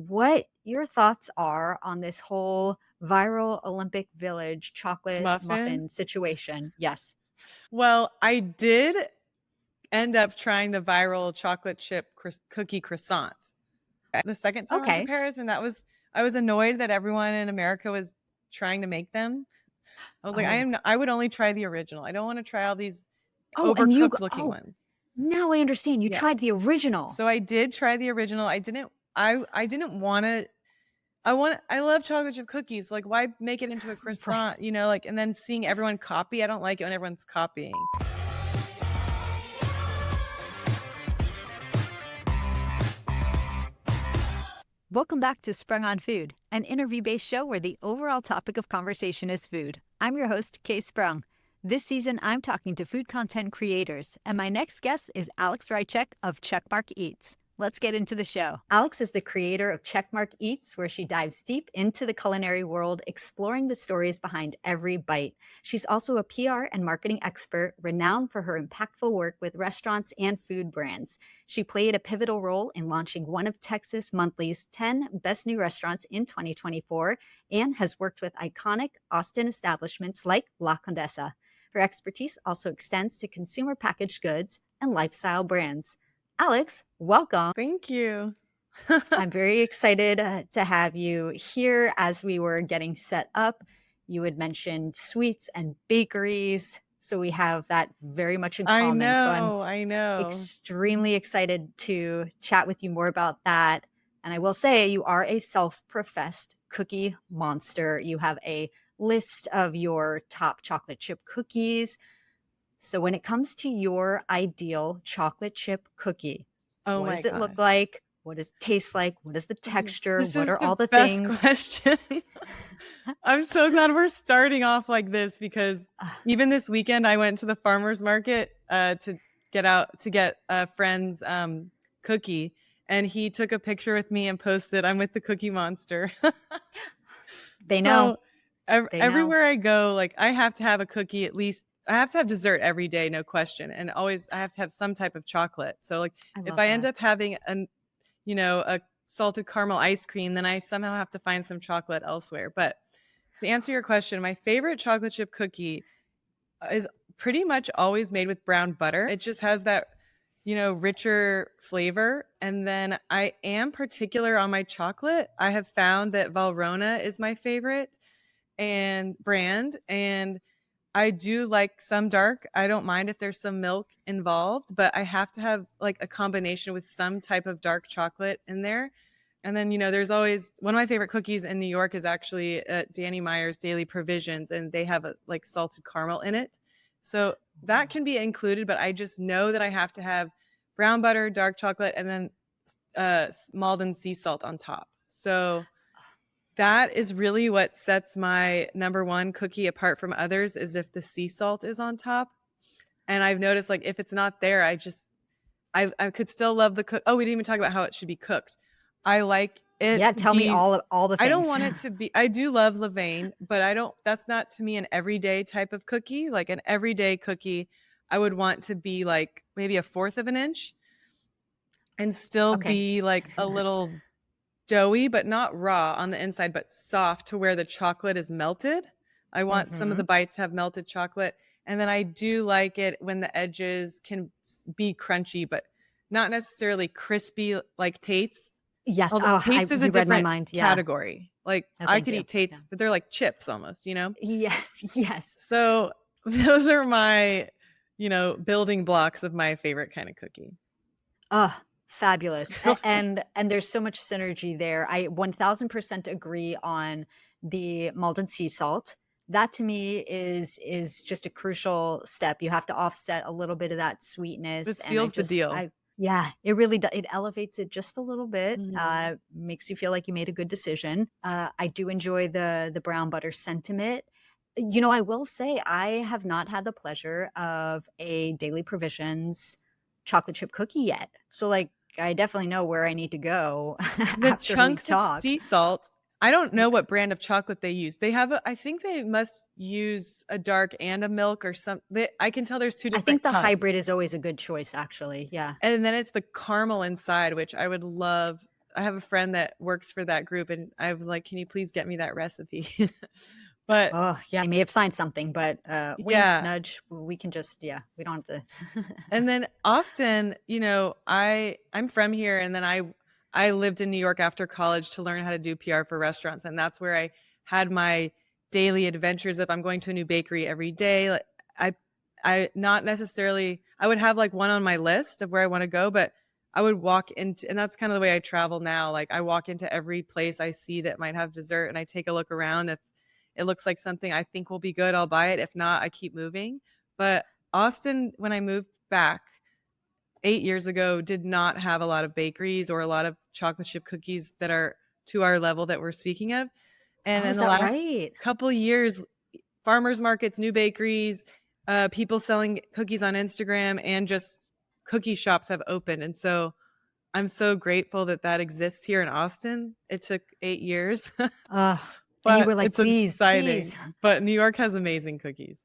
what your thoughts are on this whole viral Olympic Village chocolate Muffin? muffin situation. Yes. Well, I did end up trying the viral chocolate chip cookie croissant the second time I went to Okay. Paris, and I was annoyed that everyone in America was trying to make them. I was like, Oh. I would only try the original. I don't want to try all these Oh, and overcooked looking ones. now I understand. You Yeah. tried the original. So I did try the original. I didn't want to I love chocolate chip cookies. Like, why make it into a Right. croissant, like, and then seeing everyone copy. I don't like it when everyone's copying. Welcome back to Sprung on Food, an interview-based show where the overall topic of conversation is food. I'm your host, Kae Sprung. This season, I'm talking to food content creators, and my next guest is Alex Reicheck of Chekmark Eats. Let's get into the show. Alex is the creator of Chekmark Eats, where she dives deep into the culinary world, exploring the stories behind every bite. She's also a PR and marketing expert, renowned for her impactful work with restaurants and food brands. She played a pivotal role in launching one of Texas Monthly's 10 Best New Restaurants in 2024 and has worked with iconic Austin establishments like La Condesa. Her expertise also extends to consumer packaged goods and lifestyle brands. Alex, welcome. Thank you. I'm very excited to have you here. As we were getting set up, you had mentioned sweets and bakeries. So we have that very much in common. I know. Extremely excited to chat with you more about that. And I will say you are a self-professed cookie monster. You have a list of your top chocolate chip cookies. So when it comes to your ideal chocolate chip cookie, Oh what my does it look gosh. like? What does it taste like? What is the texture? This What is are all the the best things? question. I'm so glad we're starting off like this because even this weekend I went to the farmer's market to get a friend's cookie, and he took a picture with me and posted, "I'm with the Cookie Monster." They know. So They know. everywhere I go, like, I have to have a cookie at least. I have to have dessert every day, no question, and always I have to have some type of chocolate. So, like, I if love I end that. up having a salted caramel ice cream, then I somehow have to find some chocolate elsewhere. But to answer your question, my favorite chocolate chip cookie is pretty much always made with brown butter. It just has that, richer flavor. And then I am particular on my chocolate. I have found that Valrhona is my favorite and brand. And I do like some dark. I don't mind if there's some milk involved, but I have to have like a combination with some type of dark chocolate in there. And then, there's always one of my favorite cookies in New York is actually at Danny Meyer's Daily Provisions, and they have a like salted caramel in it. So that can be included, but I just know that I have to have brown butter, dark chocolate, and then Malden sea salt on top. So that is really what sets my number one cookie apart from others, is if the sea salt is on top. And I've noticed, like, if it's not there, I could still love the cook. Oh, we didn't even talk about how it should be cooked. I like it Yeah, to tell me be. all the things. I don't want it to be. I do love levain, but that's not to me an everyday type of cookie. Like an everyday cookie, I would want to be like maybe a fourth of an inch, and still Okay. be like a little doughy, but not raw on the inside, but soft to where the chocolate is melted. I want some of the bites have melted chocolate. And then I do like it when the edges can be crunchy, but not necessarily crispy like Tate's. Yes. Although Tate's is a you read my different mind. Yeah. category. Like No, I thank could you. eat Tate's, Yeah. but they're like chips almost, Yes. Yes. So those are my, building blocks of my favorite kind of cookie. Oh, fabulous. And there's so much synergy there. I 1000% agree on the Malden sea salt. That to me is just a crucial step. You have to offset a little bit of that sweetness. It And seals the deal. yeah, it really does. It elevates it just a little bit. Mhm. Makes you feel like you made a good decision. I do enjoy the brown butter sentiment. I will say I have not had the pleasure of a Daily Provisions chocolate chip cookie yet. So like I definitely know where I need to go The after we chunks of talk. sea salt, I don't know what brand of chocolate they use. They have I think they must use a dark and a milk or something. I can tell there's two I different think the kinds. hybrid is always a good choice, actually. Yeah. And then it's the caramel inside, which I would love. I have a friend that works for that group, and I was like, can you please get me that recipe? But Oh, yeah, I may have signed something, but wink, yeah. nudge. We can just, yeah, we don't have to. And then Austin, I'm from here, and then I lived in New York after college to learn how to do PR for restaurants, and that's where I had my daily adventures of I'm going to a new bakery every day. Like I I not necessarily I would have like one on my list of where I want to go, but I would walk into, and that's kind of the way I travel now. Like I walk into every place I see that might have dessert and I take a look around. If it looks like something I think will be good, I'll buy it. If not, I keep moving. But Austin, when I moved back 8 years ago, did not have a lot of bakeries or a lot of chocolate chip cookies that are to our level that we're speaking of. And Oh, in is the that last right? couple years, farmers markets, new bakeries, people selling cookies on Instagram, and just cookie shops have opened. And so I'm so grateful that that exists here in Austin. It took 8 years, And you but were like, it's please, please. exciting. But New York has amazing cookies.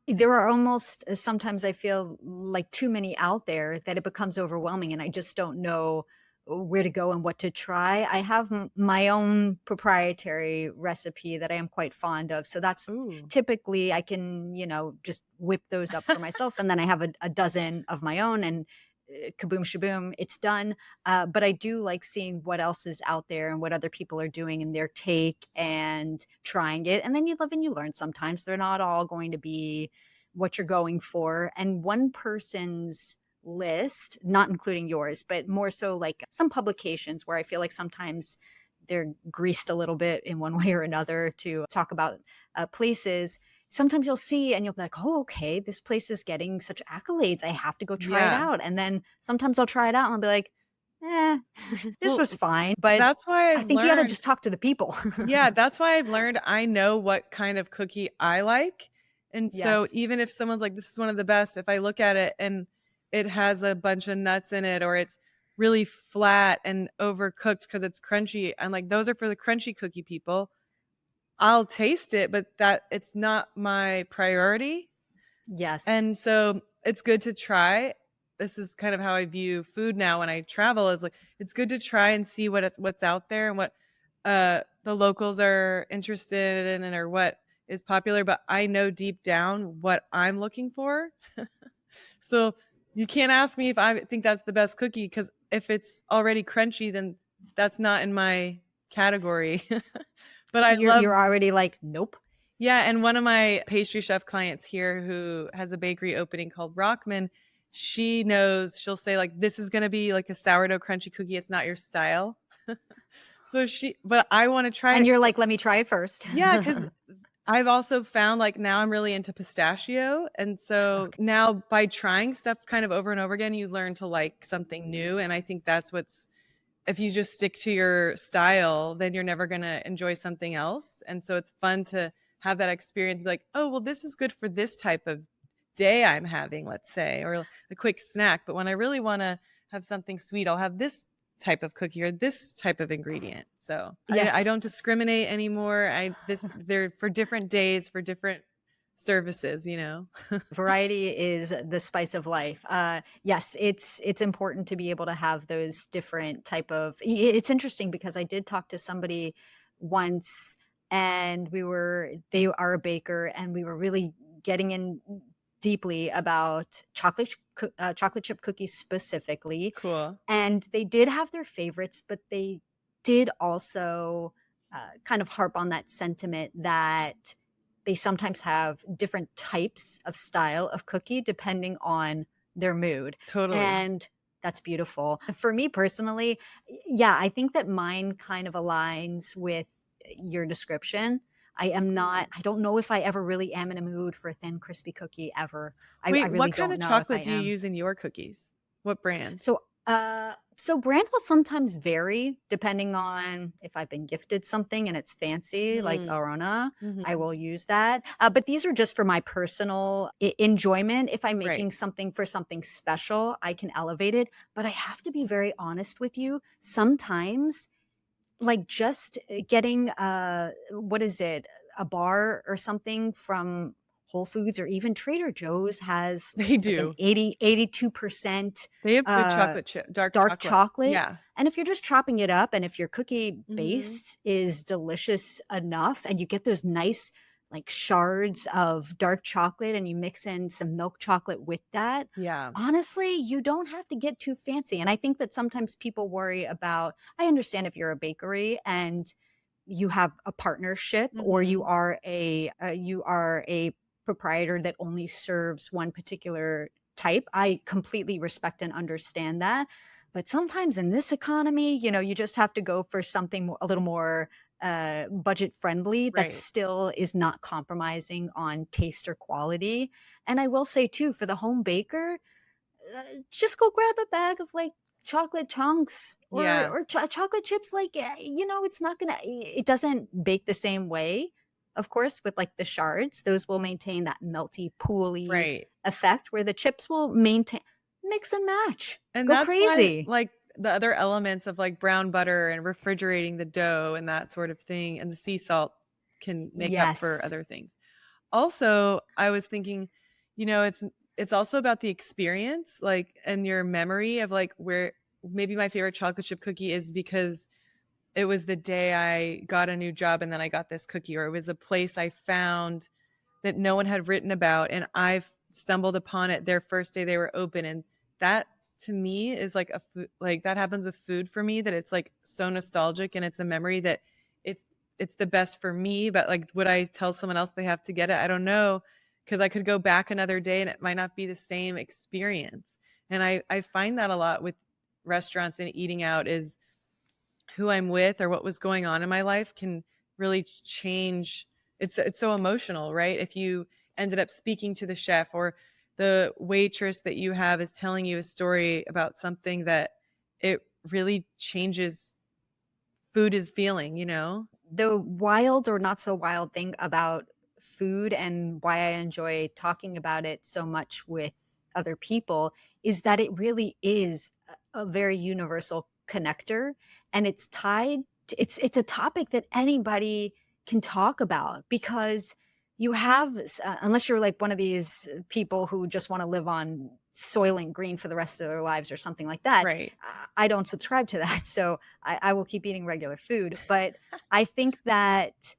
There are almost sometimes I feel like too many out there that it becomes overwhelming and I just don't know where to go and what to try. I have my own proprietary recipe that I am quite fond of. So that's Ooh. typically I can, just whip those up for myself. And then I have a dozen of my own and kaboom shaboom, it's done. But I do like seeing what else is out there and what other people are doing and their take and trying it. And then you live and you learn sometimes. They're not all going to be what you're going for. And one person's list, not including yours, but more so like some publications where I feel like sometimes they're greased a little bit in one way or another to talk about places. Sometimes you'll see and you'll be like, oh, okay, this place is getting such accolades. I have to go try it Yeah. out. And then sometimes I'll try it out and I'll be like, this Well, was fine. But that's why I I've think you got to learned. just talk to the people. Yeah, that's why I've learned I know what kind of cookie I like. And so Yes. even if someone's like, this is one of the best, if I look at it and it has a bunch of nuts in it, or it's really flat and overcooked because it's crunchy, I'm like, those are for the crunchy cookie people. I'll taste it, but that it's not my priority. Yes. And so it's good to try. This is kind of how I view food now when I travel, is like it's good to try and see what's out there and what the locals are interested in or what is popular, but I know deep down what I'm looking for. So you can't ask me if I think that's the best cookie, because if it's already crunchy, then that's not in my category. But I love. You're already like, nope. Yeah, and one of my pastry chef clients here who has a bakery opening called Rockman, she knows, she'll say like, this is going to be like a sourdough crunchy cookie. It's not your style. But I want to try And it. you're like, let me try it first. Yeah, because I've also found like now I'm really into pistachio. And so Okay. now by trying stuff kind of over and over again, you learn to like something new. And I think that's if you just stick to your style, then you're never going to enjoy something else. And so it's fun to have that experience, be like, oh, well, this is good for this type of day I'm having, let's say, or a quick snack. But when I really want to have something sweet, I'll have this type of cookie or this type of ingredient. So I Yes. don't discriminate anymore. They're for different days, for different services, Variety is the spice of life. Yes, it's important to be able to have those different type of. It's interesting because I did talk to somebody once, and they are a baker, and we were really getting in deeply about chocolate chip cookies specifically. Cool. And they did have their favorites, but they did also kind of harp on that sentiment that they sometimes have different types of style of cookie depending on their mood. Totally. And that's beautiful. For me personally, yeah, I think that mine kind of aligns with your description. I don't know if I ever really am in a mood for a thin, crispy cookie ever. I Wait, really what kind don't of know if I chocolate do you am. use in your cookies? What brand? So brand will sometimes vary depending on if I've been gifted something and it's fancy, like Arona, I will use that. But these are just for my personal enjoyment. If I'm making Right. something for something special, I can elevate it. But I have to be very honest with you. Sometimes, like just getting what is it, a bar or something from Whole Foods or even Trader Joe's has They like an do. 82% They have good uh, chocolate chip, dark dark chocolate. chocolate. Yeah. And if you're just chopping it up and if your cookie Mhm. base is delicious enough and you get those nice like shards of dark chocolate and you mix in some milk chocolate with that, Yeah. honestly, you don't have to get too fancy. And I think that sometimes people worry about, I understand if you're a bakery and you have a partnership or Mhm. you are a proprietor that only serves one particular type. I completely respect and understand that. But sometimes in this economy, you just have to go for something a little more budget friendly that Right. still is not compromising on taste or quality. And I will say too, for the home baker, just go grab a bag of like chocolate chunks or Yeah. chocolate chips. Like it's not gonna, it doesn't bake the same way, of course, with like the shards. Those will maintain that melty pooly Right. effect where the chips will maintain. Mix and match, And go that's why, crazy. like, the other elements of, like, brown butter and refrigerating the dough and that sort of thing, and the sea salt can make up for Yes. other things. Also, I was thinking, it's also about the experience, like, and your memory of, like, where maybe my favorite chocolate chip cookie is because it was the day I got a new job and then I got this cookie, or it was a place I found that no one had written about and I've stumbled upon it their first day they were open. And that to me is like like that happens with food for me, that it's like so nostalgic and it's a memory that it's it's the best for me. But like, would I tell someone else they have to get it? I don't know, because I could go back another day and it might not be the same experience. And I find that a lot with restaurants and eating out, is who I'm with or what was going on in my life can really change. It's so emotional, right? If you ended up speaking to the chef, or the waitress that you have is telling you a story about something that it really changes food is feeling. The wild or not so wild thing about food and why I enjoy talking about it so much with other people is that it really is a very universal connector, and it's tied it's a topic that anybody can talk about because you have unless you're like one of these people who just want to live on Soylent Green for the rest of their lives or something like that. Right. I don't subscribe to that, so I will keep eating regular food. But I think that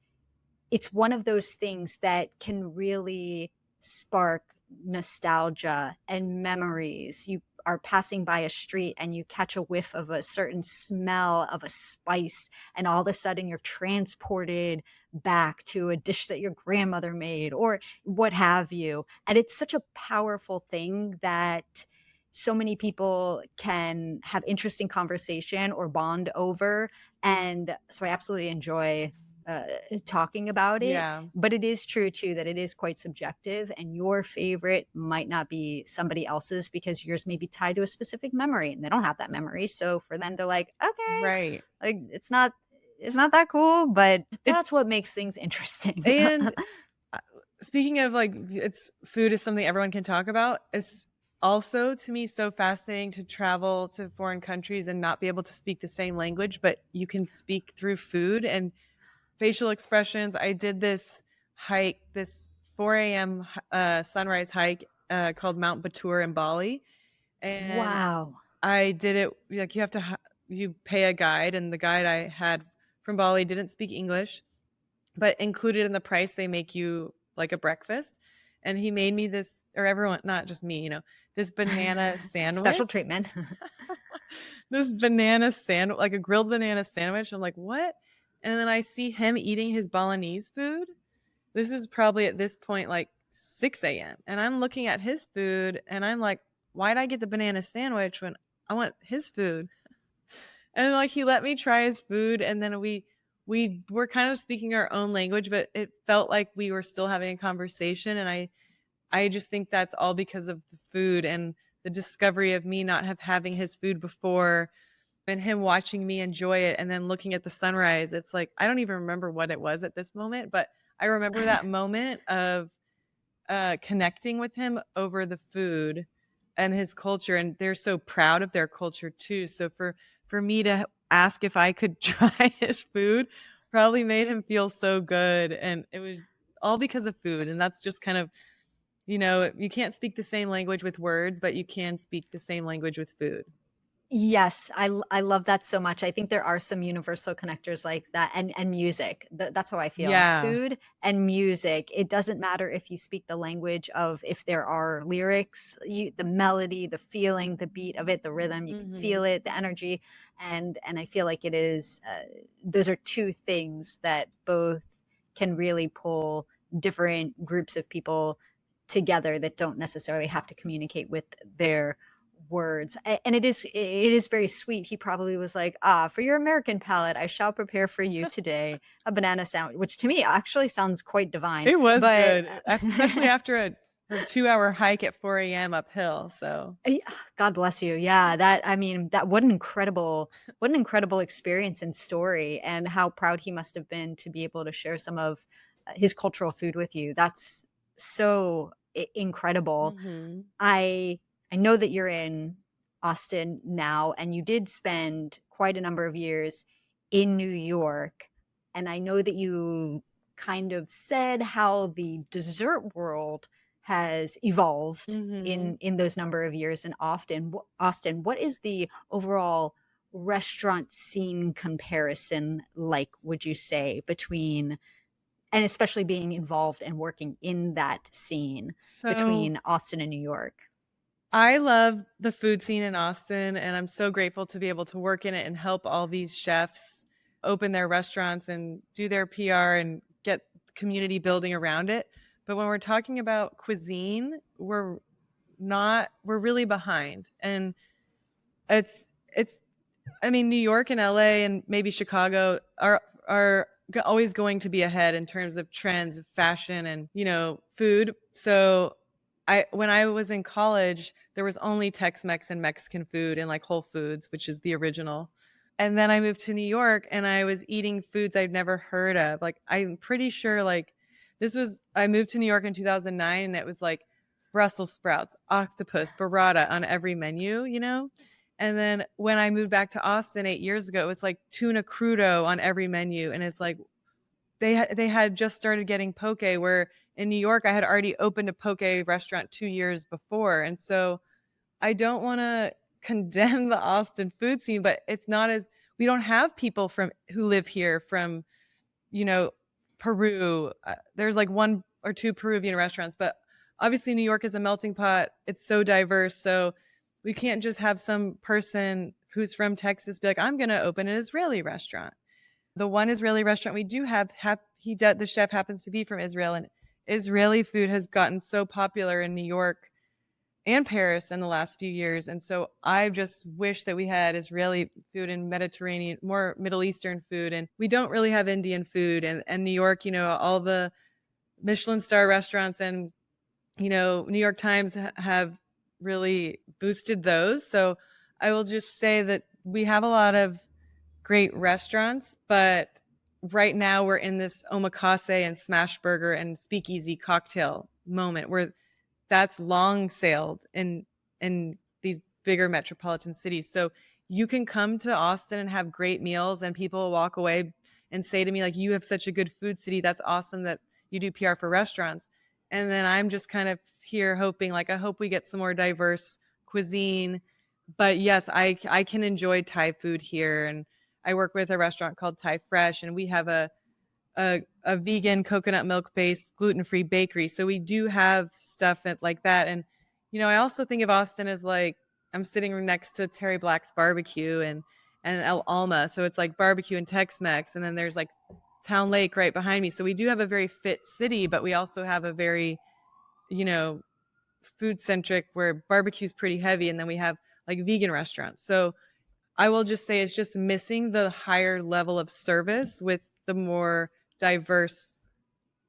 it's one of those things that can really spark nostalgia and memories. You are passing by a street and you catch a whiff of a certain smell of a spice, and all of a sudden you're transported back to a dish that your grandmother made or what have you. And it's such a powerful thing that so many people can have interesting conversation or bond over. And so I absolutely enjoy uh, talking about it. Yeah. But it is true too that it is quite subjective, and your favorite might not be somebody else's because yours may be tied to a specific memory, and they don't have that memory. So for them, they're like, okay, Right. like it's not that cool, but It that's what makes things interesting. and speaking of, like, it's food is something everyone can talk about. It's also, to me, so fascinating to travel to foreign countries and not be able to speak the same language, but you can speak through food and facial expressions. I did this hike, this 4 a.m. Sunrise hike called Mount Batur in Bali, and Wow. I did it like you pay a guide, and the guide I had from Bali didn't speak English, but included in the price they make you like a breakfast, and he made me this, or everyone, not just me, this banana sandwich. Special treatment. This banana sandwich, like a grilled banana sandwich. I'm like, what? And then I see him eating his Balinese food. This is probably at this point like 6 a.m. And I'm looking at his food and I'm like, why'd I get the banana sandwich when I want his food? And like, he let me try his food, and then we were kind of speaking our own language, but it felt like we were still having a conversation. And I just think that's all because of the food and the discovery of me not having his food before, and him watching me enjoy it and then looking at the sunrise. It's like, I don't even remember what it was at this moment, but I remember that moment of connecting with him over the food and his culture. And they're so proud of their culture too. So for me to ask if I could try his food probably made him feel so good. And it was all because of food. And that's just kind of, you can't speak the same language with words, but you can speak the same language with food. Yes, I love that so much. I think there are some universal connectors like that, and music. That's how I feel. Yeah. Food and music. It doesn't matter if you speak the language of, if there are lyrics, the melody, the feeling, the beat of it, the rhythm, you can feel it, the energy, and I feel like it is. Those are two things that both can really pull different groups of people together that don't necessarily have to communicate with their words. And it is very sweet. He probably was like, for your American palate, I shall prepare for you today a banana sandwich, which to me actually sounds quite divine. It was but good, especially after a 2-hour hike at 4 a.m. uphill. So God bless you. Yeah, that what an incredible experience and story, and how proud he must have been to be able to share some of his cultural food with you. That's so incredible. I know that you're in Austin now, and you did spend quite a number of years in New York. And I know that you kind of said how the dessert world has evolved in those number of years in Austin. What is the overall restaurant scene comparison like, would you say, between, and especially being involved and working in that scene, between Austin and New York? I love the food scene in Austin, and I'm so grateful to be able to work in it and help all these chefs open their restaurants and do their PR and get community building around it. But when we're talking about cuisine, we're really behind. And it's New York and LA and maybe Chicago are always going to be ahead in terms of trends of fashion and, food. So when I was in college, there was only Tex-Mex and Mexican food in like Whole Foods, which is the original. And then I moved to New York and I was eating foods I'd never heard of. Like, I'm pretty sure I moved to New York in 2009 and it was like Brussels sprouts, octopus, burrata on every menu, And then when I moved back to Austin 8 years ago, it's like tuna crudo on every menu. And it's like, they had just started getting poke, where in New York, I had already opened a poke restaurant 2 years before. And so I don't want to condemn the Austin food scene, but we don't have people who live here from, Peru. There's like 1 or 2 Peruvian restaurants, but obviously New York is a melting pot. It's so diverse. So we can't just have some person who's from Texas be like, I'm going to open an Israeli restaurant. The one Israeli restaurant we do have, the chef happens to be from Israel, and Israeli food has gotten so popular in New York and Paris in the last few years. And so I just wish that we had Israeli food and Mediterranean, more Middle Eastern food. And we don't really have Indian food. And New York, all the Michelin star restaurants and, New York Times have really boosted those. So I will just say that we have a lot of great restaurants, but right now we're in this omakase and smash burger and speakeasy cocktail moment where that's long sailed in these bigger metropolitan cities. So you can come to Austin and have great meals, and people will walk away and say to me, like, you have such a good food city. That's awesome that you do PR for restaurants. And then I'm just kind of here hoping, like, I hope we get some more diverse cuisine. But yes, I can enjoy Thai food here. And I work with a restaurant called Thai Fresh, and we have a vegan coconut milk based gluten-free bakery. So we do have stuff like that. And, I also think of Austin as like, I'm sitting next to Terry Black's barbecue and El Alma. So it's like barbecue and Tex-Mex. And then there's like Town Lake right behind me. So we do have a very fit city, but we also have a very, food centric, where barbecue's pretty heavy. And then we have like vegan restaurants. So I will just say it's just missing the higher level of service with the more diverse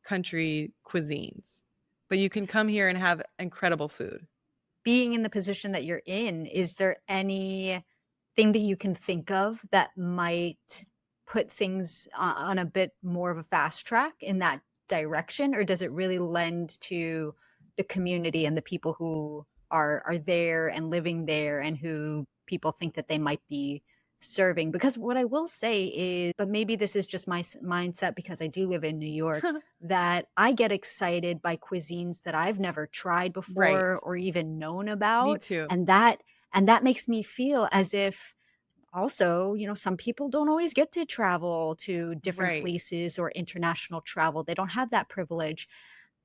country cuisines. But you can come here and have incredible food. Being in the position that you're in, is there anything that you can think of that might put things on a bit more of a fast track in that direction? Or does it really lend to the community and the people who are there and living there, and who people think that they might be serving. Because what I will say is, but maybe this is just my mindset because I do live in New York, that I get excited by cuisines that I've never tried Right. before or even known Me about. too. And that makes me feel as if also, some people don't always get to travel to different Right. places or international travel. They don't have that privilege.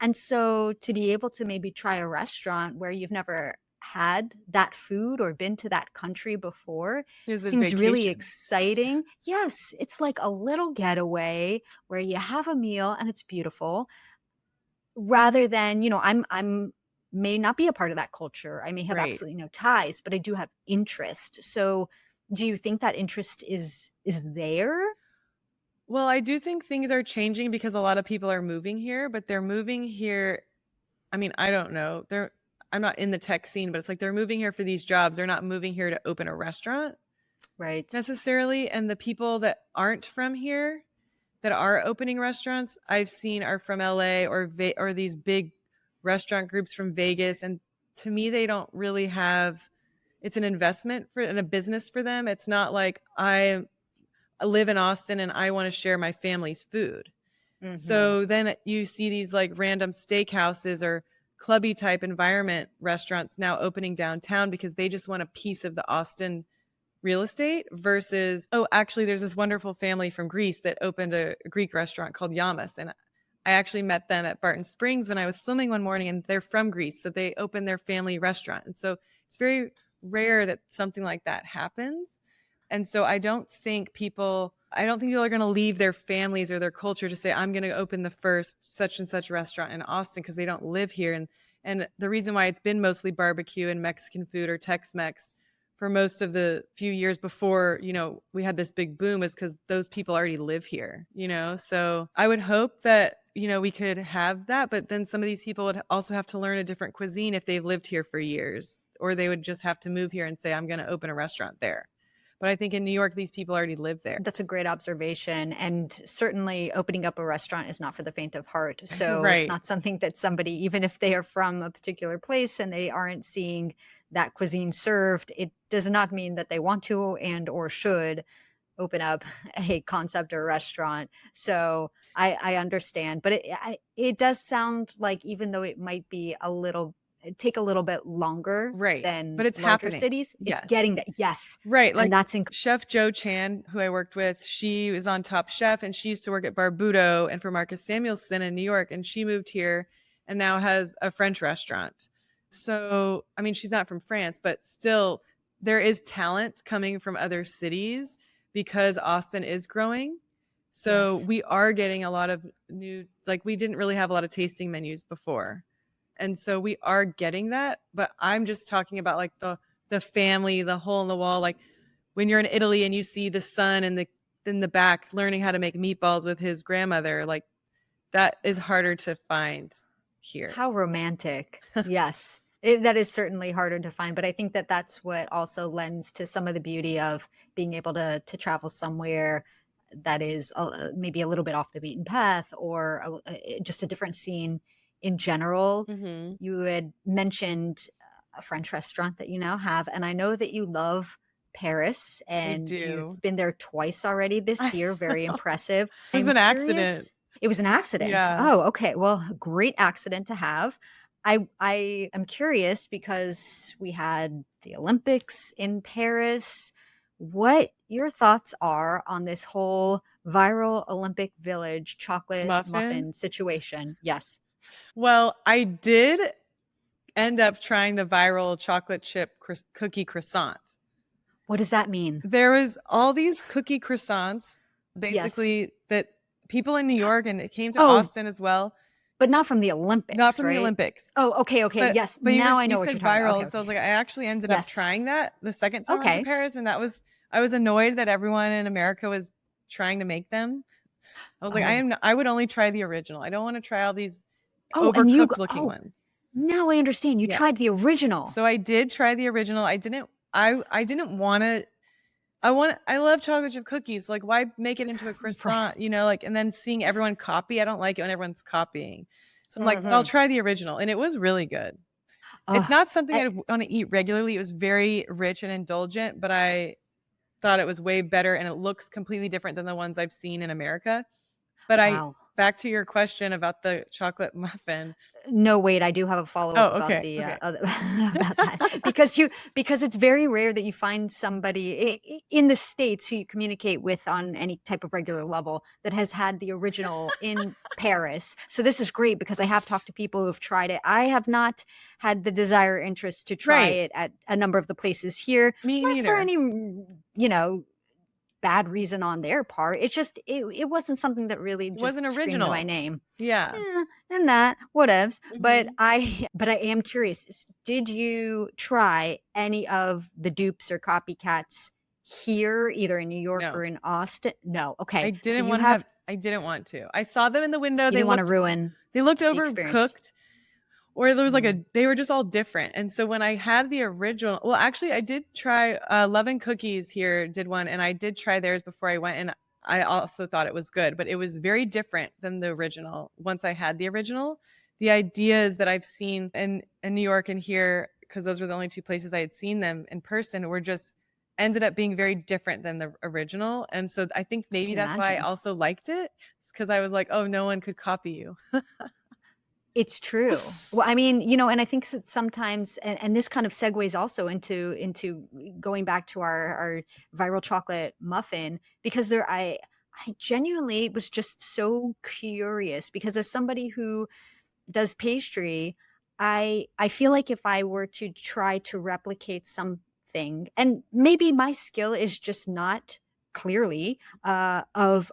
And so to be able to maybe try a restaurant where you've never had that food or been to that country before Is it seems really vacation? exciting. Yes, it's like a little getaway where you have a meal and it's beautiful rather than, I'm may not be a part of that culture. I may have Right. absolutely no ties, but I do have interest. So do you think that interest is there? Well, I do think things are changing because a lot of people are moving here, but they're moving here. I mean, I don't know. I'm not in the tech scene, but it's like they're moving here for these jobs. They're not moving here to open a restaurant Right. necessarily. And the people that aren't from here that are opening restaurants, I've seen are from LA or these big restaurant groups from Vegas. And to me, they don't really have, it's an investment and a business for them. It's not like I live in Austin and I want to share my family's food. So then you see these like random steakhouses or clubby type environment restaurants now opening downtown because they just want a piece of the Austin real estate versus, oh, actually, there's this wonderful family from Greece that opened a Greek restaurant called Yamas. And I actually met them at Barton Springs when I was swimming one morning, and they're from Greece. So they opened their family restaurant. And so it's very rare that something like that happens. And so I don't think people are going to leave their families or their culture to say, I'm going to open the first such and such restaurant in Austin because they don't live here. And the reason why it's been mostly barbecue and Mexican food or Tex-Mex for most of the few years before, we had this big boom is because those people already live here, So I would hope that, we could have that, but then some of these people would also have to learn a different cuisine if they've lived here for years, or they would just have to move here and say, I'm going to open a restaurant there. But I think in New York, these people already live there. That's a great observation. And certainly opening up a restaurant is not for the faint of heart. So Right. It's not something that somebody, even if they are from a particular place and they aren't seeing that cuisine served, it does not mean that they want to and or should open up a concept or restaurant. So I understand. But it does sound like even though it might be take a little bit longer right, than but it's larger happening. cities. Yes. It's getting that. Yes. Right. Like and that's Chef Jo Chan, who I worked with, she was on Top Chef and she used to work at Barbuto and for Marcus Samuelsson in New York. And she moved here and now has a French restaurant. So, I mean, she's not from France, but still there is talent coming from other cities because Austin is growing. So Yes. we are getting a lot of new, like we didn't really have a lot of tasting menus before. And so we are getting that, but I'm just talking about like the family, the hole in the wall. Like when you're in Italy and you see the son in the back learning how to make meatballs with his grandmother, like that is harder to find here. How romantic. Yes. That is certainly harder to find, but I think that that's what also lends to some of the beauty of being able to travel somewhere that is maybe a little bit off the beaten path or just a different scene in general. Mm-hmm. You had mentioned a French restaurant that you now have, and I know that you love Paris and you've been there twice already this year. Very impressive. It was an accident. It was an accident. Yeah. Oh, okay. Well, great accident to have. I am curious because we had the Olympics in Paris. What your thoughts are on this whole viral Olympic Village chocolate muffin situation? Yes. Well, I did end up trying the viral chocolate chip cookie croissant. What does that mean? There was all these cookie croissants, basically, that people in New York, and it came to Austin as well. But not from the Olympics. Not from right? the Olympics. Oh, okay. Yes. But now I know you what said you're talking viral, about. Okay, so I was like, I actually ended up trying that the second time I went Okay. to Paris, and I was annoyed that everyone in America was trying to make them. I was like, I would only try the original. I don't want to try all these overcooked looking ones. Now I understand. You tried the original. So I did try the original. I didn't want to. I love chocolate chip cookies. Like, why make it into a croissant? Right. And then seeing everyone copy. I don't like it when everyone's copying. So I'm like, I'll try the original, and it was really good. It's not something I want to eat regularly. It was very rich and indulgent, but I thought it was way better, and it looks completely different than the ones I've seen in America. But Wow. back to your question about the chocolate muffin. No, wait, I do have a follow-up about Okay. the Okay. about that because it's very rare that you find somebody in the States who you communicate with on any type of regular level that has had the original in Paris. So this is great because I have talked to people who have tried it. I have not had the desire or interest to try Right. it at a number of the places here. Me Not for neither. any, bad reason on their part. It's just it wasn't something that really just wasn't screamed my original. name. Yeah. And that whatevs. But Mhm. I am curious. Did you try any of the dupes or copycats here, either in New York No. or in Austin? No. Okay. I So didn't you want to have I didn't want to. I saw them in the window. you They didn't want to looked ruin they looked the experience. overcooked, or there was like Mm. they were just all different. And so when I had the original, well, actually I did try Love and Cookies here did one, and I did try theirs before I went, and I also thought it was good, but it was very different than the original. Once I had the original, the ideas that I've seen in New York and here, because those were the only two places I had seen them in person, were just ended up being very different than the original. And so I think I maybe can that's why I imagine. also liked it, because I was like, oh, no one could copy you. It's true. Well, I mean, and I think sometimes, and this kind of segues also into going back to our viral chocolate muffin, because I genuinely was just so curious because as somebody who does pastry, I feel like if I were to try to replicate something, and maybe my skill is just not clearly of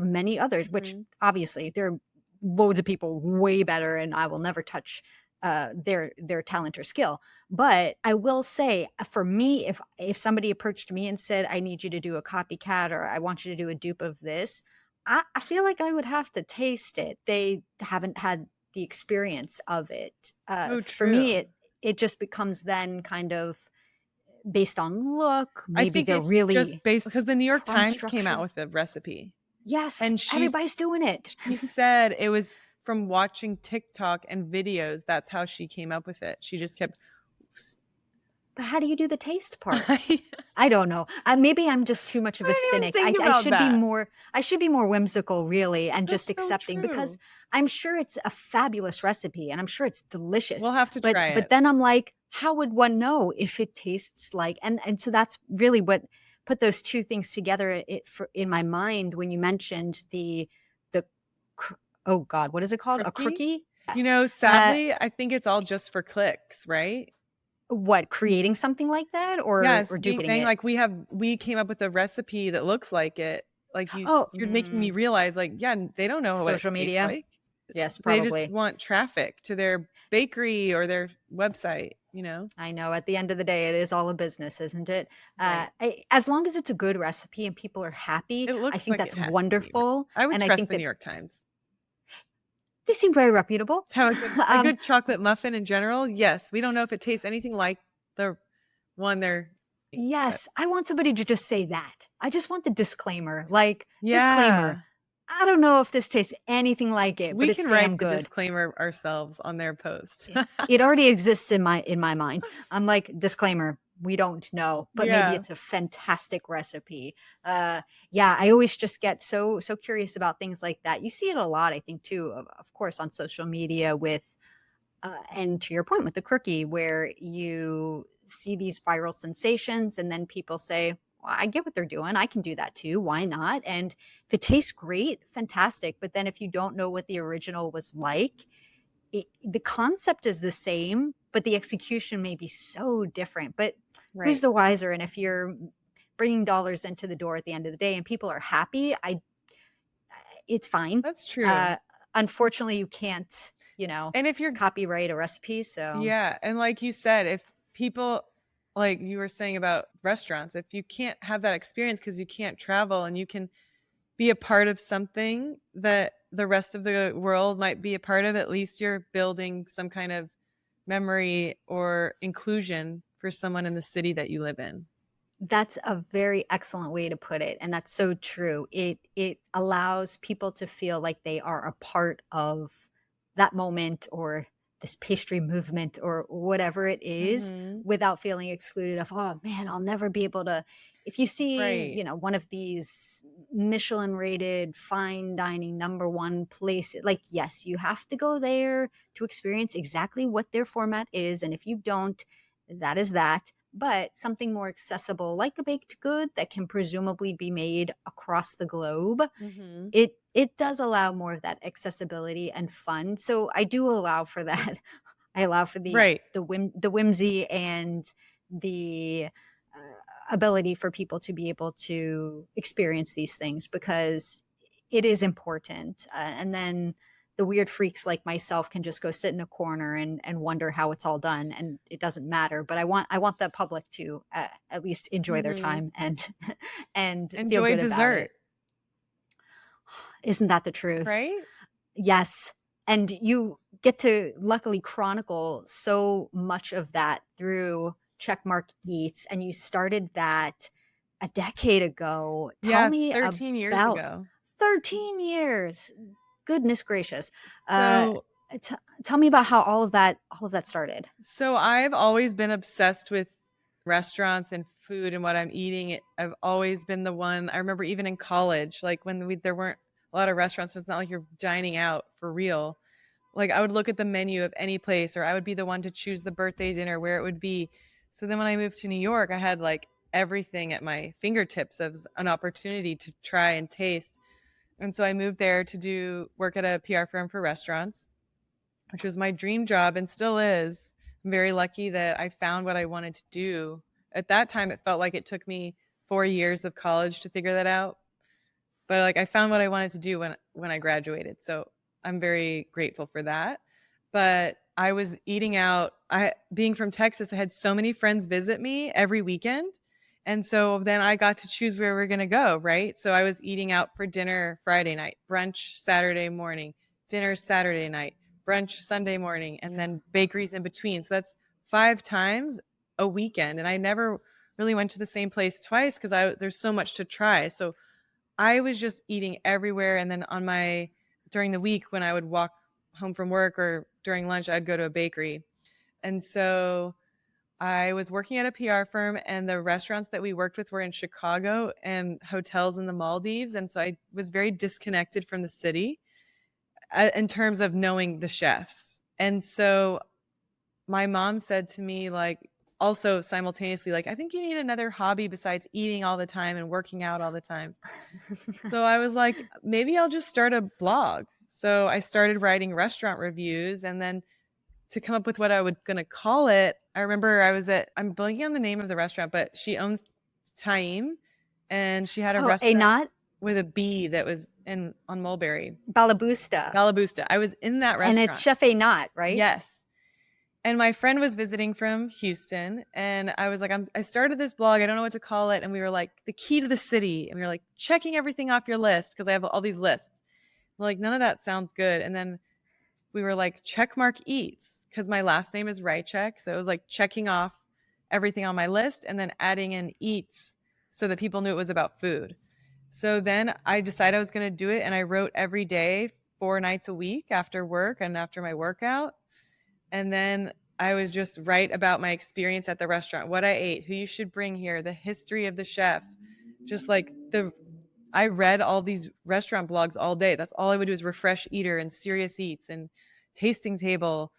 many others, which Mhm. obviously there are loads of people way better, and I will never touch their talent or skill. But I will say, for me, if somebody approached me and said, "I need you to do a copycat," or "I want you to do a dupe of this," I feel like I would have to taste it. They haven't had the experience of it. So For me, true. it just becomes then kind of based on look. I Maybe think they're it's just really based because the New York crumb Times came out structure. with a recipe, Yes, and everybody's doing it. she said it was from watching TikTok and videos. That's how she came up with it. She just kept. But how do you do the taste part? I I don't know. Maybe I'm just too much of a didn't even cynic. think I about should be that. more. I should be more whimsical, really, and just That's so accepting because true. I'm sure it's a fabulous recipe and I'm sure it's delicious. We'll have to But try but it. then I'm like, how would one know if it tastes like? And so that's really what put those two things together. In my mind when you mentioned the oh God, what is it called? A Crookie? crookie? Yes. Sadly, I think it's all just for clicks, right? What, creating something like that Yes, or being duplicating saying it? like we came up with a recipe that looks like it. Like Oh, you're making me realize, like, yeah, they don't know what it social tastes media. like. Yes, They just probably. want traffic to their bakery or their website. I know at the end of the day, it is all a business, isn't it? Right. As long as it's a good recipe and people are happy, It I looks think like it that's has to be, right? wonderful. I would And I trust think the New that York Times. they seem very reputable. To have a um, good chocolate muffin in general, yes. We don't know if it tastes anything like the one they're but yes, I want somebody to just say that. I just want the disclaimer. Like, disclaimer. yeah. I don't know if this tastes anything like it, but We it's can write damn the good. disclaimer ourselves on their post. It already exists in my mind. I'm like, disclaimer, we don't know, but maybe Yeah. it's a fantastic recipe. Yeah, I always just get so curious about things like that. You see it a lot, I think, too, of course, on social media with and to your point with the crookie, where you see these viral sensations and then people say, well, I get what they're doing. I can do that too. Why not? And if it tastes great, fantastic. But then if you don't know what the original was like, the concept is the same, but the execution may be so different. But who's Right. the wiser? And if you're bringing dollars into the door at the end of the day and people are happy, it's fine. That's true. Unfortunately, you can't, And if you're copyright a recipe. So yeah, and like you said, if people like you were saying about restaurants, if you can't have that experience because you can't travel and you can be a part of something that the rest of the world might be a part of, at least you're building some kind of memory or inclusion for someone in the city that you live in. that's a very excellent way to put it, and that's so true. It allows people to feel like they are a part of that moment or this pastry movement or whatever it is Mhm. without feeling excluded of, oh man, I'll never be able to if you see, Right. one of these Michelin rated fine dining #1 place, like, yes, you have to go there to experience exactly what their format is. And if you don't, that is that. But something more accessible, like a baked good that can presumably be made across the globe, Hmm. it does allow more of that accessibility and fun. So I do allow for that. I allow for Right. the whimsy and the ability for people to be able to experience these things, because it is important. And then the weird freaks like myself can just go sit in a corner and wonder how it's all done, and it doesn't matter. But I want the public to at least enjoy their Hmm. time and and feel Enjoy good about dessert, it. Isn't that the truth? right? Yes. And you get to luckily chronicle so much of that through Checkmark Eats, and you started that a decade ago. Tell Yeah, me 13 years about ago. 13 years. Goodness gracious. Uh, So t- Tell me about how all of that started. So I've always been obsessed with restaurants and food and what I'm eating. I've always been the one. I remember even in college, like when there weren't a lot of restaurants, it's not like you're dining out for real. Like I would look at the menu of any place, or I would be the one to choose the birthday dinner where it would be. So then when I moved to New York, I had like everything at my fingertips as an opportunity to try and taste. And so I moved there to do work at a PR firm for restaurants, which was my dream job and still is. I'm very lucky that I found what I wanted to do. At that time, it felt like it took me 4 years of college to figure that out. But like I found what I wanted to do when I graduated. So I'm very grateful for that. But I was eating out. I being from Texas, I had so many friends visit me every weekend. And so then I got to choose where we're going to go, right? So I was eating out for dinner Friday night, brunch Saturday morning, dinner Saturday night, brunch Sunday morning, and then bakeries in between. So that's 5 times a weekend. And I never really went to the same place twice because there's so much to try. So I was just eating everywhere. And then during the week when I would walk home from work or during lunch, I'd go to a bakery. And so I was working at a PR firm, and the restaurants that we worked with were in Chicago and hotels in the Maldives. And so I was very disconnected from the city in terms of knowing the chefs. And so my mom said to me, like, also simultaneously, like, I think you need another hobby besides eating all the time and working out all the time. So I was like, maybe I'll just start a blog. So I started writing restaurant reviews, and then to come up with what I was going to call it, I remember I'm blanking on the name of the restaurant, but she owns Taim, and she had a Oh, a restaurant not with a B that was on Mulberry, Balabusta. Balabusta. I was in that And it's restaurant. Chef A Not, right? Yes. And my friend was visiting from Houston, and I was like, I started this blog. I don't know what to call it. And we were like, the key to the city. And we were like, checking everything off your list, because I have all these lists. We're like, none of that sounds good. And then we were like, Chekmark Eats, because my last name is Reicheck. So it was like checking off everything on my list and then adding in eats so that people knew it was about food. So then I decided I was going to do it. And I wrote every day, 4 nights a week after work and after my workout. And then I was just write about my experience at the restaurant, what I ate, who you should bring here, the history of the chef. Just like I read all these restaurant blogs all day. That's all I would do is Refresh Eater and Serious Eats and Tasting Table.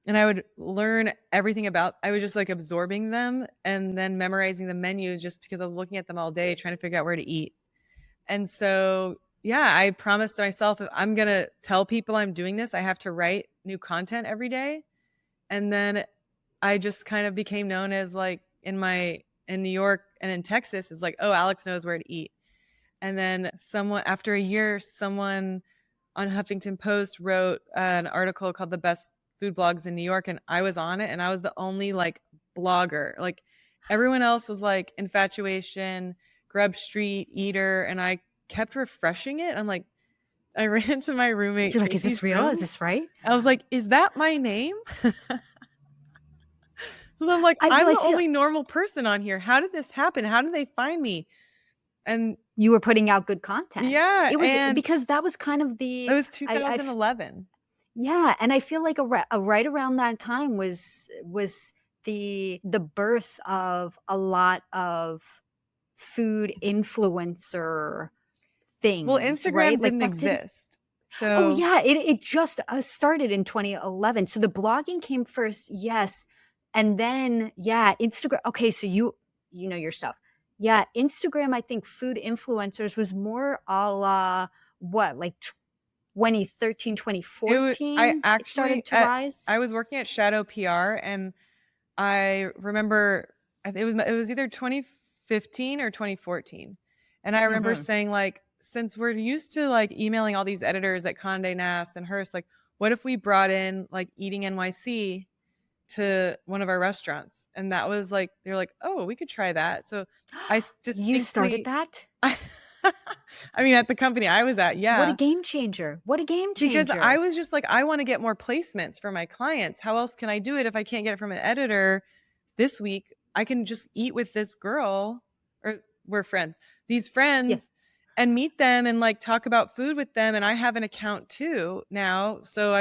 And I would learn everything I was just like absorbing them and then memorizing the menus just because I was looking at them all day, trying to figure out where to eat. And so, yeah, I promised myself, if I'm going to tell people I'm doing this, I have to write new content every day. And then I just kind of became known as like in New York and in Texas is like, oh, Alex knows where to eat. And then after a year, someone on Huffington Post wrote an article called The Best Food Blogs in New York. And I was on it, and I was the only like blogger. Like everyone else was like Infatuation, Grub Street, Eater. And I kept refreshing it. I'm like, I ran into my roommate. You're like, is this Tracy's real? room. Is this right? I was like, is that my name? So I'm like, I I'm the feel only normal person on here. How did this happen? How did they find me? And you were putting out good content. yeah, It was and because that was kind of it was 2011. Yeah, and I feel like right around that time was the birth of a lot of food influencer Well, things, Instagram right? Like didn't back to exist. oh So yeah, it just started in 2011. So the blogging came first, yes, and then yeah, Instagram. Okay, so you know your stuff. Yeah, Instagram. I think food influencers was more a la what, like 2013, I 2014. It started actually to rise. I was working at Shadow PR, and I remember it was either 2015 or 2014. And I remember Hmm. saying, like, since we're used to like emailing all these editors at Condé Nast and Hearst, like, what if we brought in like Eating NYC to one of our restaurants? And that was like, they're like, oh, we could try that. So You started distinctly, that? I, I mean, at the company I was at, What a yeah, game changer. What a game because I changer. was just like, I want to get more placements for my clients. How else can I do it if I can't get it from an editor? This week, I can just eat with this girl, or we're friends, these Yeah. friends, and meet them and like talk about food with them. And I have an account too now. So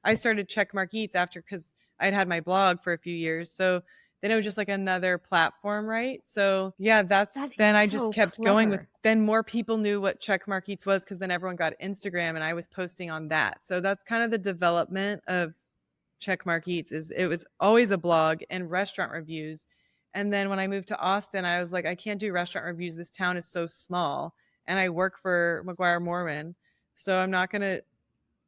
I started Chekmark Eats after, because I'd had my blog for a few years. So then it was just like another platform, right? So yeah, That is then I just so kept going with, clever. then more people knew what Chekmark Eats was, because then everyone got Instagram and I was posting on that. So that's kind of the development of Chekmark Eats. Is it was always a blog and restaurant reviews. And then when I moved to Austin, I was like, I can't do restaurant reviews. This town is so small. And I work for McGuire Mormon. So I'm not going to,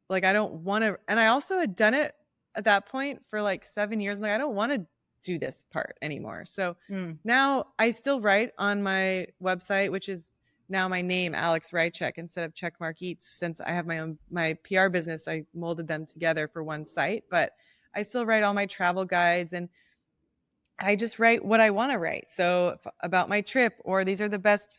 like, I don't want to. And I also had done it at that point for like 7 years. I'm like, I don't want to do this part anymore. So Mm. now I still write on my website, which is now my name, Alex Reicheck, instead of Chekmark Eats. Since I have my PR business, I molded them together for one site. But I still write all my travel guides, and I just write what I want to write. So about my trip, or these are the best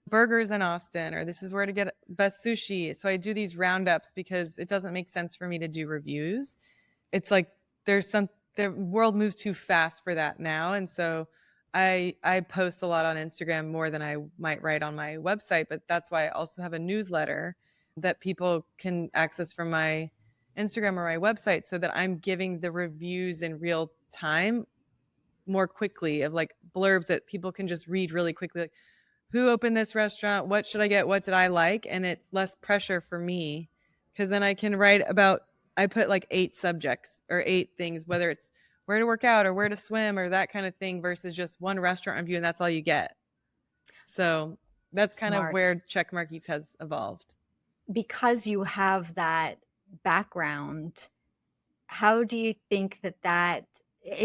burgers in Austin, or this is where to get best sushi. So I do these roundups because it doesn't make sense for me to do reviews. It's like the world moves too fast for that now. And so I post a lot on Instagram, more than I might write on my website, but that's why I also have a newsletter that people can access from my Instagram or my website, so that I'm giving the reviews in real time more quickly, of like blurbs that people can just read really quickly, like, who opened this restaurant, what should I get, what did I like, and it's less pressure for me, because then I can write about, I put like 8 subjects or 8 things, whether it's where to work out or where to swim or that kind of thing, versus just one restaurant review and that's all you get. So that's kind of Smart. where Checkmark Eats has evolved. Because you have that background, how do you think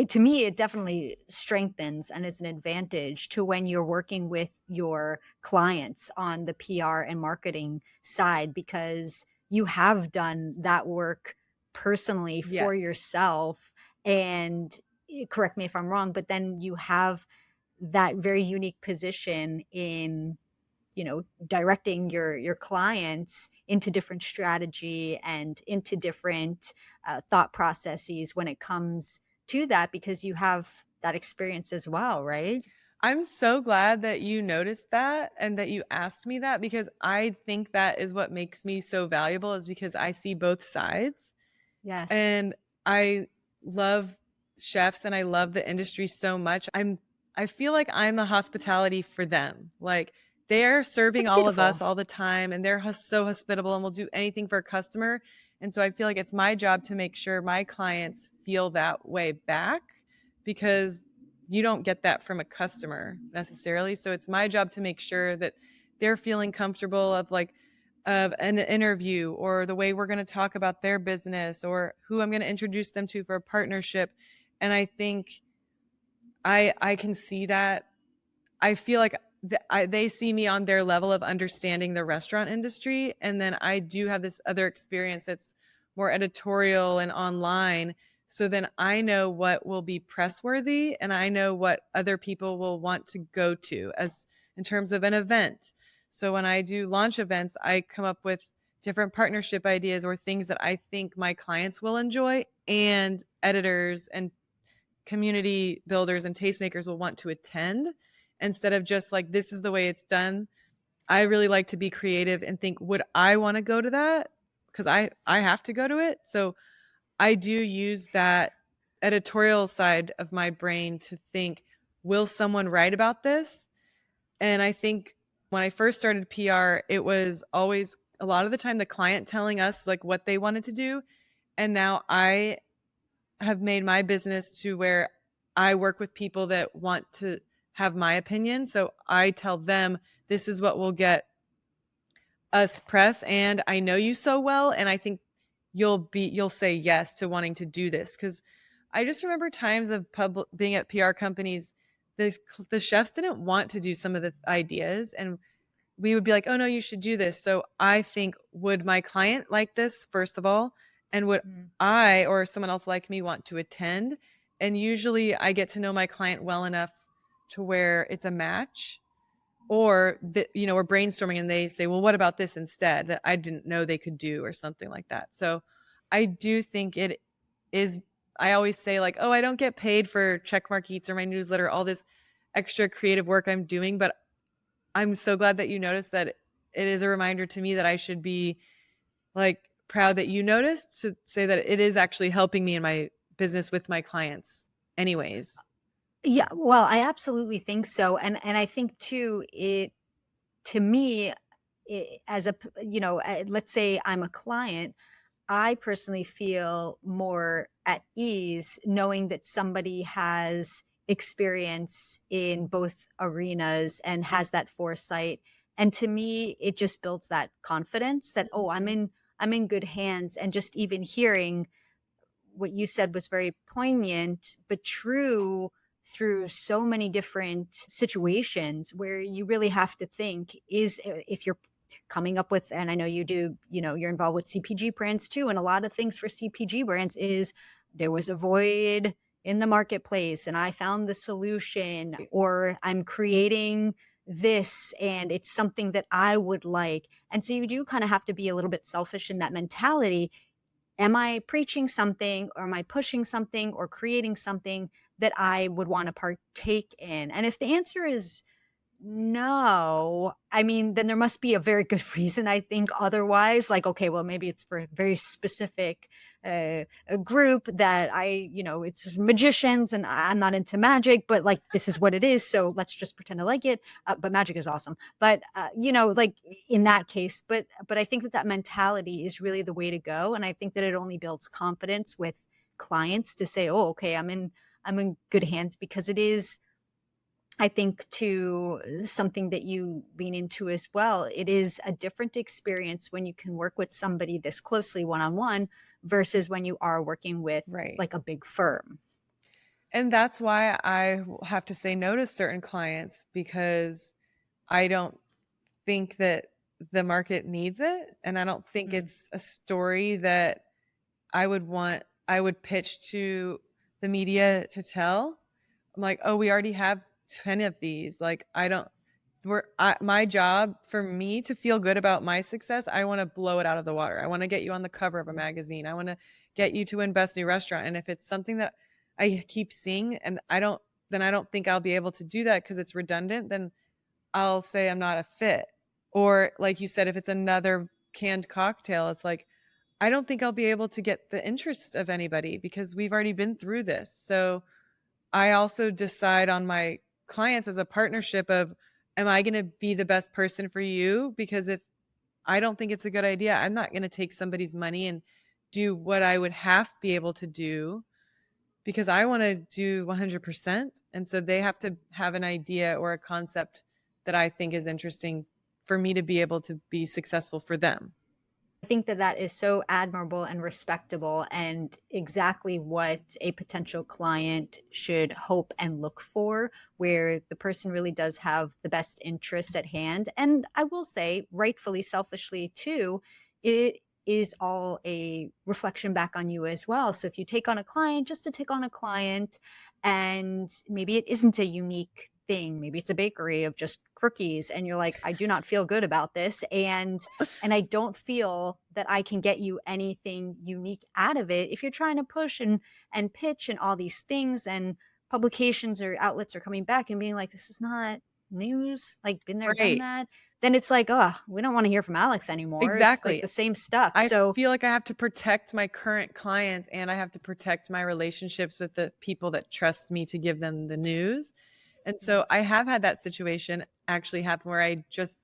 to me, it definitely strengthens and is an advantage to when you're working with your clients on the PR and marketing side, because you have done that work personally Yeah. for yourself. And correct me if I'm wrong, but then you have that very unique position in, directing your clients into different strategy and into different thought processes when it comes to that, because you have that experience as well, right? I'm so glad that you noticed that and that you asked me that, because I think that is what makes me so valuable, is because I see both sides. Yes. And I love chefs and I love the industry so much. I feel like I'm the hospitality for them. Like, they're serving That's all of us beautiful. all the time, and they're so hospitable and will do anything for a customer. And so I feel like it's my job to make sure my clients feel that way back, because you don't get that from a customer necessarily. So it's my job to make sure that they're feeling comfortable of an interview, or the way we're going to talk about their business, or who I'm going to introduce them to for a partnership. And I think I can see that. I feel like they see me on their level of understanding the restaurant industry. And then I do have this other experience that's more editorial and online. So then I know what will be press worthy, and I know what other people will want to go to, as in terms of an event. So when I do launch events, I come up with different partnership ideas or things that I think my clients will enjoy, and editors and community builders and tastemakers will want to attend, instead of just like, this is the way it's done. I really like to be creative and think, would I want to go to that? Because I have to go to it. So I do use that editorial side of my brain to think, will someone write about this? And I think when I first started PR, it was always a lot of the time the client telling us like what they wanted to do. And now I have made my business to where I work with people that want to have my opinion. So I tell them this is what will get us press, and I know you so well, and I think you'll say yes to wanting to do this. Because I just remember times of being at PR companies, the chefs didn't want to do some of the ideas, and we would be like, oh no, you should do this. So I think, would my client like this, first of all, and would I or someone else like me want to attend? And usually I get to know my client well enough to where it's a match. Or we're brainstorming and they say, well, what about this instead that I didn't know they could do, or something like that. So I do think it is, I always say like, oh, I don't get paid for Chekmark Eats or my newsletter, all this extra creative work I'm doing, but I'm so glad that you noticed that it is a reminder to me that I should be like proud that you noticed, to say that it is actually helping me in my business with my clients anyways. Yeah, well, I absolutely think so. And I think too, to me, as let's say I'm a client, I personally feel more at ease knowing that somebody has experience in both arenas and has that foresight. And to me, it just builds that confidence that, oh, I'm in good hands. And just even hearing what you said was very poignant, but true, through so many different situations where you really have to think, is if you're coming up with, and I know you do, you're involved with CPG brands too, and a lot of things for CPG brands is there was a void in the marketplace and I found the solution, or I'm creating this and it's something that I would like. And so you do kind of have to be a little bit selfish in that mentality. Am I preaching something, or am I pushing something or creating something that I would want to partake in? And if the answer is no, I mean, then there must be a very good reason, I think. Otherwise, like, okay, well, maybe it's for a very specific a group that it's magicians and I'm not into magic, but like, this is what it is. So let's just pretend I like it. But magic is awesome. But, like in that case, but I think that mentality is really the way to go. And I think that it only builds confidence with clients to say, oh, okay, I'm in good hands, because it is, I think, to something that you lean into as well. It is a different experience when you can work with somebody this closely one-on-one versus when you are working with like a big firm. And that's why I have to say no to certain clients, because I don't think that the market needs it. And I don't think it's a story that I would pitch to the media to tell. I'm like, oh, we already have 10 of these. Like, my job, for me to feel good about my success, I want to blow it out of the water. I want to get you on the cover of a magazine. I want to get you to win Best New Restaurant. And if it's something that I keep seeing and I don't think I'll be able to do that because it's redundant, then I'll say I'm not a fit. Or like you said, if it's another canned cocktail, it's like, I don't think I'll be able to get the interest of anybody because we've already been through this. So I also decide on my clients as a partnership of, am I going to be the best person for you? Because if I don't think it's a good idea, I'm not going to take somebody's money and do what I would have to be able to do, because I want to do 100%. And so they have to have an idea or a concept that I think is interesting for me to be able to be successful for them. I think that is so admirable and respectable, and exactly what a potential client should hope and look for, where the person really does have the best interest at hand. And I will say, rightfully, selfishly too, it is all a reflection back on you as well. So if you take on a client just to take on a client, and maybe it isn't a unique thing, maybe it's a bakery of just cookies, and you're like, I do not feel good about this, and I don't feel that I can get you anything unique out of it. If you're trying to push and pitch and all these things, and publications or outlets are coming back and being like, this is not news, like been there, done that, then it's like, oh, we don't want to hear from Alex anymore. Exactly. It's like the same stuff. I feel like I have to protect my current clients, and I have to protect my relationships with the people that trust me to give them the news. And so I have had that situation actually happen where I just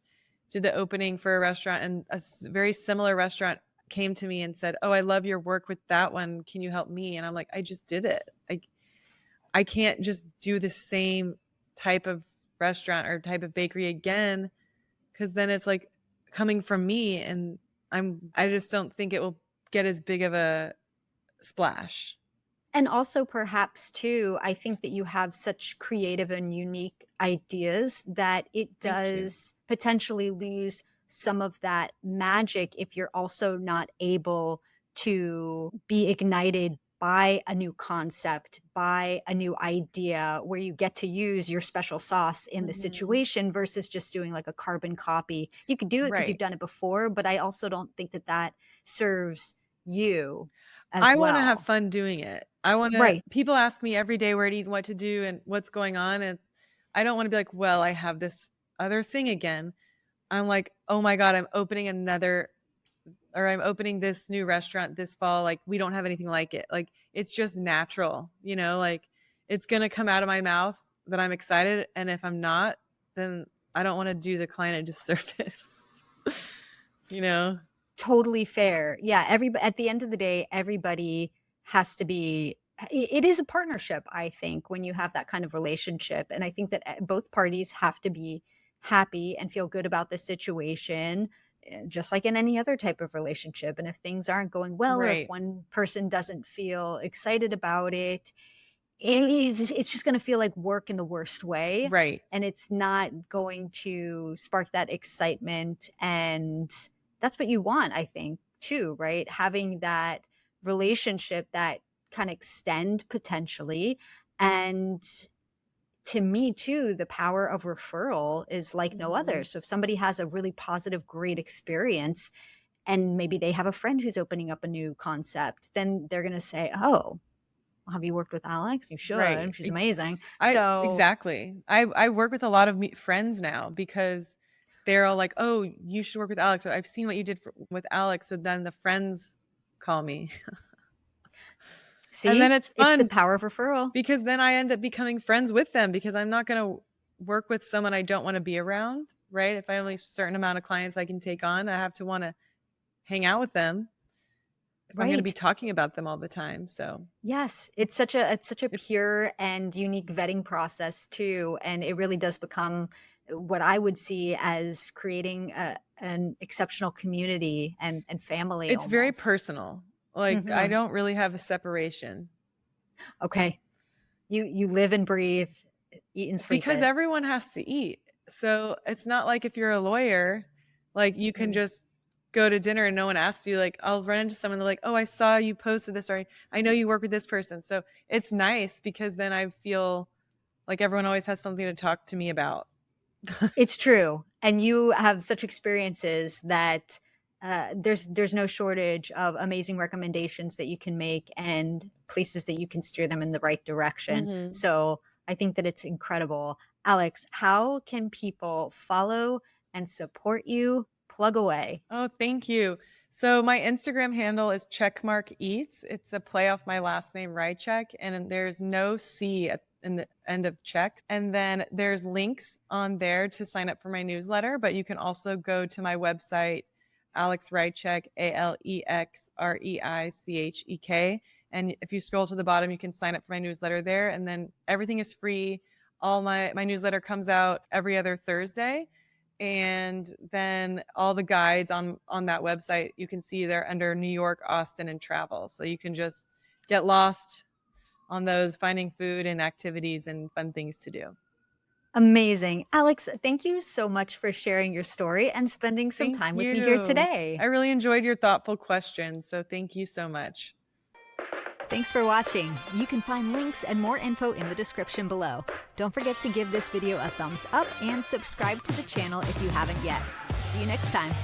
did the opening for a restaurant, and a very similar restaurant came to me and said, "Oh, I love your work with that one. Can you help me?" And I'm like, I just did it. I can't just do the same type of restaurant or type of bakery again, because then it's like coming from me, and I just don't think it will get as big of a splash. And also perhaps too, I think that you have such creative and unique ideas that it does potentially lose some of that magic if you're also not able to be ignited by a new concept, by a new idea where you get to use your special sauce in the situation versus just doing like a carbon copy. You could do it because you've done it before, but I also don't think that that serves you as I well. want to have fun doing it. I want to, people ask me every day where to eat and what to do and what's going on. And I don't want to be like, well, I have this other thing again. I'm like, oh my God, I'm opening this new restaurant this fall. Like, we don't have anything like it. Like, it's just natural, you know, like it's going to come out of my mouth that I'm excited. And if I'm not, then I don't want to do the client a disservice, you know? Totally fair. Yeah. At the end of the day, everybody has to be, it is a partnership, I think, when you have that kind of relationship. And I think that both parties have to be happy and feel good about the situation, just like in any other type of relationship. And if things aren't going well, or if one person doesn't feel excited about it, it's just going to feel like work in the worst way. Right. And it's not going to spark that excitement. And that's what you want, I think, too, right? Having that relationship that can extend potentially. And to me too, the power of referral is like no other. So if somebody has a really positive, great experience, and maybe they have a friend who's opening up a new concept, then they're going to say, oh, have you worked with Alex? You should. She's amazing. Exactly. I work with a lot of friends now because they're all like, oh, you should work with Alex. I've seen what you did with Alex. So then the friends call me. See, and then it's fun. It's the power of referral. Because then I end up becoming friends with them, because I'm not going to work with someone I don't want to be around, right? If I only have a certain amount of clients I can take on, I have to want to hang out with them. I'm going to be talking about them all the time. So yes, it's such a pure and unique vetting process too. And it really does become what I would see as creating an exceptional community and family. It's very personal. Like I don't really have a separation. Okay. You live and breathe, eat and sleep. Because everyone has to eat. So it's not like if you're a lawyer, like you can just go to dinner and no one asks you. Like I'll run into someone, they're like, oh, I saw you posted this, or I know you work with this person. So it's nice because then I feel like everyone always has something to talk to me about. It's true. And you have such experiences that there's no shortage of amazing recommendations that you can make and places that you can steer them in the right direction. So I think that it's incredible. Alex, how can people follow and support you? Plug away. Oh, thank you. So my Instagram handle is Chekmark Eats. It's a play off my last name, Reicheck, and there's no C in the end of Czech. And then there's links on there to sign up for my newsletter, but you can also go to my website, Alex Reicheck, AlexReichek. And if you scroll to the bottom, you can sign up for my newsletter there. And then everything is free. All my newsletter comes out every other Thursday. And then all the guides on that website, you can see they're under New York, Austin, and travel. So you can just get lost on those, finding food and activities and fun things to do. Amazing. Alex, thank you so much for sharing your story and spending some time with me here today. I really enjoyed your thoughtful questions. So thank you so much. Thanks for watching. You can find links and more info in the description below. Don't forget to give this video a thumbs up and subscribe to the channel if you haven't yet. See you next time.